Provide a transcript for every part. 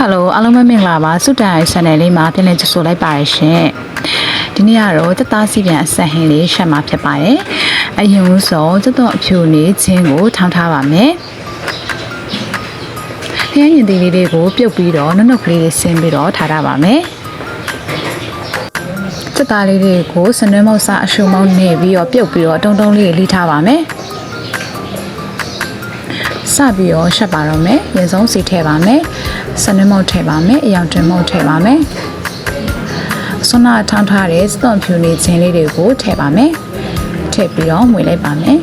Hello အားလုံးပဲမင်္ဂလာပါစုတိုင် channel လေးမှာပြန်လည်ကြိုဆိုလိုက်ပါရရှင်ဒီနေ့ကတော့တက်သားစီပြန်အဆက်ဟင်းလေးရှက်မှာဖြစ်ပါတယ်အရင်ဆုံးတက်တော့အဖြူနေခြင်းကိုထောင်းထားပါမယ်ခရမ်းရင်သေးလေးတွေကိုပြုတ်ပြီးတော့နှုတ်ကလေးတွေဆင်းပြီးတော့ထားရပါမယ်တက်သားလေးတွေကိုစနွဲမောက်စားအရှုံမောက်နေပြီးတော့ပြုတ်ပြီးတော့တုံတုံလေးလှီးထားပါမယ်စပြီးတော့ရှက်ပါတော့မယ်ရင်ဆုံးစီထည့်ပါမယ်စနွဲမောက်ထည့်ပါမယ်အယောင်တင်မောက်ထည့်ပါမယ်ဆွနာထောင်းထားတဲ့စသွန်ဖြူနေခြင်းလေးတွေကိုထည့်ပါမယ်ထည့်ပြီးတော့မှွေလိုက်ပါမယ်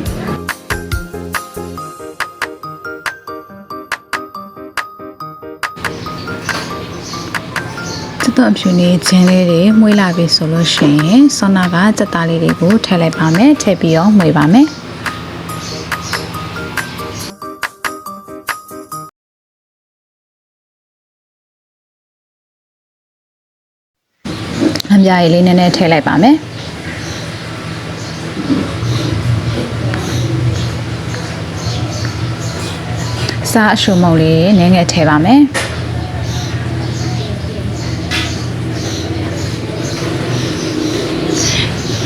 စသွန်ဖြူနေခြင်းလေးတွေမှွေလာပြီဆိုလို့ရှိရင်ဆွနာကစက်သားလေးတွေကိုထည့်လိုက်ပါမယ်ထည့်ပြီးတော့မှွေပါမယ်အပြားရည်လေးနည်းနည်းထည့်လိုက်ပါမယ်စားအရှုံမုတ်လေးနည်းငယ်ထည့်ပါမယ်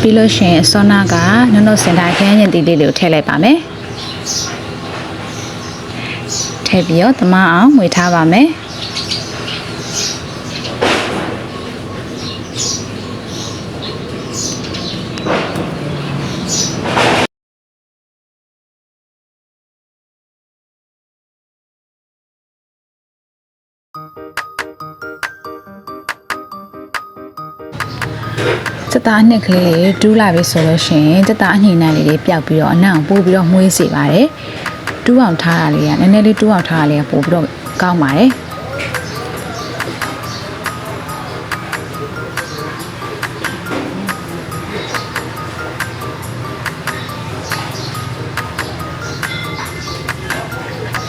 ပြီးလို့ရှိရင်ဆောနာကနှုတ်စင်တာခင်းရင်တီလေးတွေကိုထည့်လိုက်ပါမယ်ထည့်ပြီးတော့တမအောင်မှွေထားပါမယ်စက်သားနှစ်ကလေးဒူးလာပြီဆိုလို့ရှိရင်စက်သားအညှိနှံလေးတွေပျောက်ပြီးတော့အနံ့ပို့ပြီးတော့မှုေးစေပါတယ်တူးအောင်ထားတာလေးကနည်းနည်းလေးတူးအောင်ထားတာလေးကပို့ပြီးတော့ကောင်းပါတယ်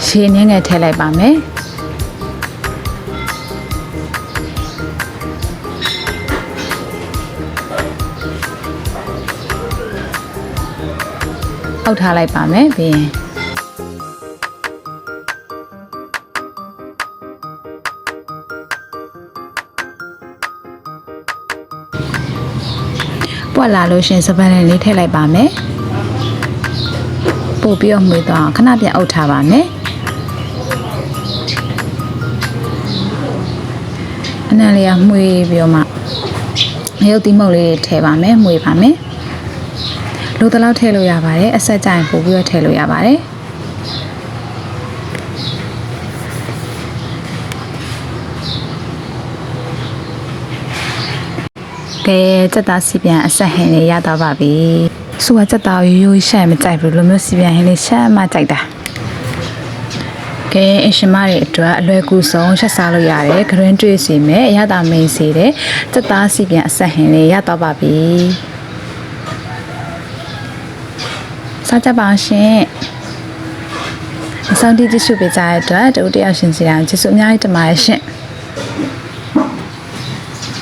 ရှည်ငယ်ငယ်ထည့်လိုက်ပါမယ်အောက်ထားလိုက်ပါမယ်ပြီးရင်ပွက်လာလို့ရှင်စပန်လေးထည့်လိုက်ပါမယ်ပို့ပြီးတော့မှွေသွားခဏပြန်အုပ်ထားပါမယ်အနံလေးကမှွေပြီးတော့မှရုပ်သီးမုတ်လေးထည့်ပါမယ်မှွေပါမယ်လိုတလောက်ထည့်လို့ရပါတယ်အဆက်ကြရင်ပို့ပြီးတော့ထည့်လို့ရပါတယ်ကဲစက်သားစီပြန်အဆက်ဟင်းလေးရတော့ပါပြီဆိုတော့စက်သားရိုးရိုးရှက်မကြိုက်ဘူးလိုမျိုးစီပြန်ဟင်းလေးရှက်မှကြိုက်တာကဲအရှင်မတွေအတွက်အလွယ်ကူဆုံးရှက်စားလို့ရတယ်ဂရင်းတွေ့စီမယ်အရသာမင်းစီတဲ့စက်သားစီပြန်အဆက်ဟင်းလေးရတော့ပါပြီစားကြပါရှင်အဆောင်တီးကြည့်ရှုပေးကြတဲ့အတွက်တူတယောက်ရှင်စီတိုင်းကျေးဇူးအများကြီးတင်ပါတယ်ရှင်